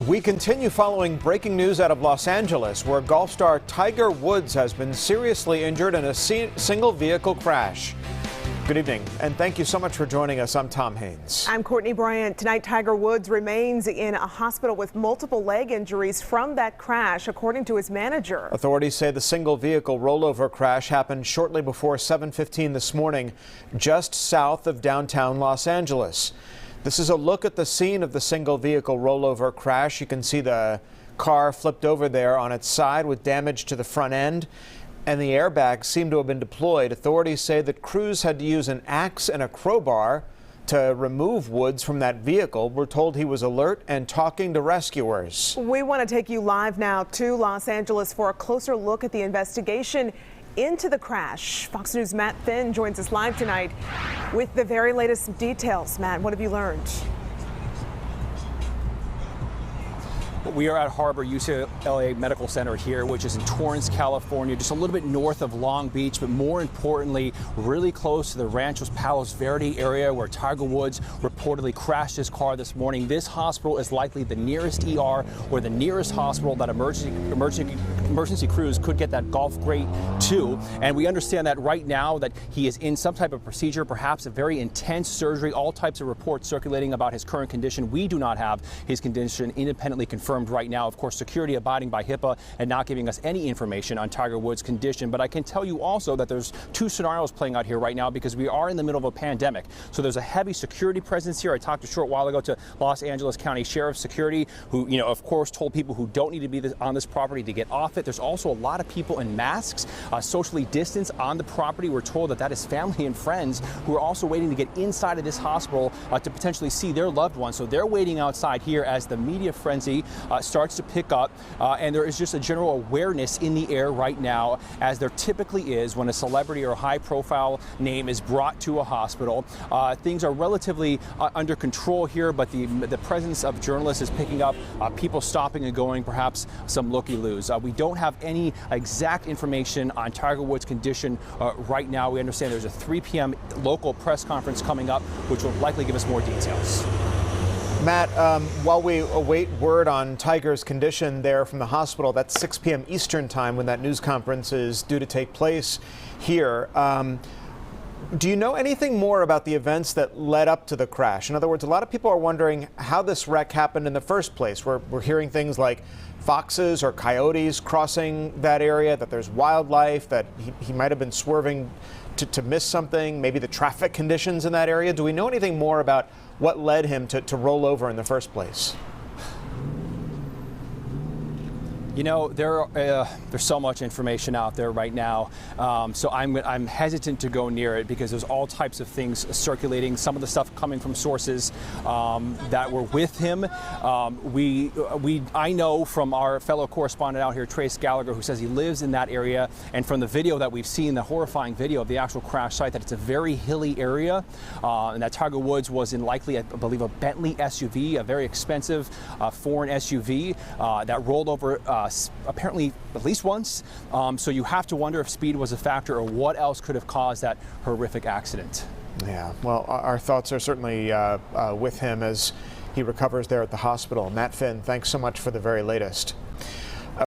We continue following breaking news out of Los Angeles, where golf star Tiger Woods has been seriously injured in a single vehicle crash. Good evening, and thank you so much for joining us. I'm Tom Haynes. I'm Courtney Bryant. Tonight, Tiger Woods remains in a hospital with multiple leg injuries from that crash, according to his manager. Authorities say the single vehicle rollover crash happened shortly before 7:15 this morning, just south of downtown Los Angeles. This is a look at the scene of the single vehicle rollover crash. You can see the car flipped over there on its side with damage to the front end, and the airbags seem to have been deployed. Authorities say that crews had to use an axe and a crowbar to remove Woods from that vehicle. We're told he was alert and talking to rescuers. We want to take you live now to Los Angeles for a closer look at the investigation into the crash. Fox News' Matt Finn joins us live tonight with the very latest details. Matt, what have you learned? We are at Harbor UCLA Medical Center here, which is in Torrance, California, just a little bit north of Long Beach, but more importantly, really close to the Ranchos Palos Verde area where Tiger Woods reportedly crashed his car this morning. This hospital is likely the nearest ER or the nearest hospital that emergency crews could get that golf grade to. And we understand that right now that he is in some type of procedure, perhaps a very intense surgery, all types of reports circulating about his current condition. We do not have his condition independently confirmed right now. Of course, security abiding by HIPAA and not giving us any information on Tiger Woods' condition. But I can tell you also that there's two scenarios playing out here right now because we are in the middle of a pandemic. So there's a heavy security presence here. I talked a short while ago to Los Angeles County Sheriff's Security, who, of course, told people who don't need to be on this property to get off it. There's also a lot of people in masks, socially distanced on the property. We're told that that is family and friends who are also waiting to get inside of this hospital to potentially see their loved ones. So they're waiting outside here as the media frenzy starts to pick up, and there is just a general awareness in the air right now, as there typically is when a celebrity or a high-profile name is brought to a hospital. Things are relatively under control here, but the presence of journalists is picking up, people stopping and going, perhaps some looky-loos. We don't have any exact information on Tiger Woods' condition right now. We understand there's a 3 p.m. local press conference coming up, which will likely give us more details. Matt, while we await word on Tiger's condition there from the hospital, that's 6 p.m. Eastern time when that news conference is due to take place here. Do you know anything more about the events that led up to the crash? In other words, a lot of people are wondering how this wreck happened in the first place. We're hearing things like foxes or coyotes crossing that area, that there's wildlife, that he might have been swerving to miss something, maybe the traffic conditions in that area. Do we know anything more about what led him to roll over in the first place? There's so much information out there right now, so I'm hesitant to go near it because there's all types of things circulating. Some of the stuff coming from sources that were with him. I know from our fellow correspondent out here, Trace Gallagher, who says he lives in that area, and from the video that we've seen, the horrifying video of the actual crash site, that it's a very hilly area, and that Tiger Woods was in likely, I believe, a Bentley SUV, a very expensive foreign SUV that rolled over apparently at least once. So you have to wonder if speed was a factor or what else could have caused that horrific accident. Yeah, well, our thoughts are certainly with him as he recovers there at the hospital. Matt Finn, thanks so much for the very latest.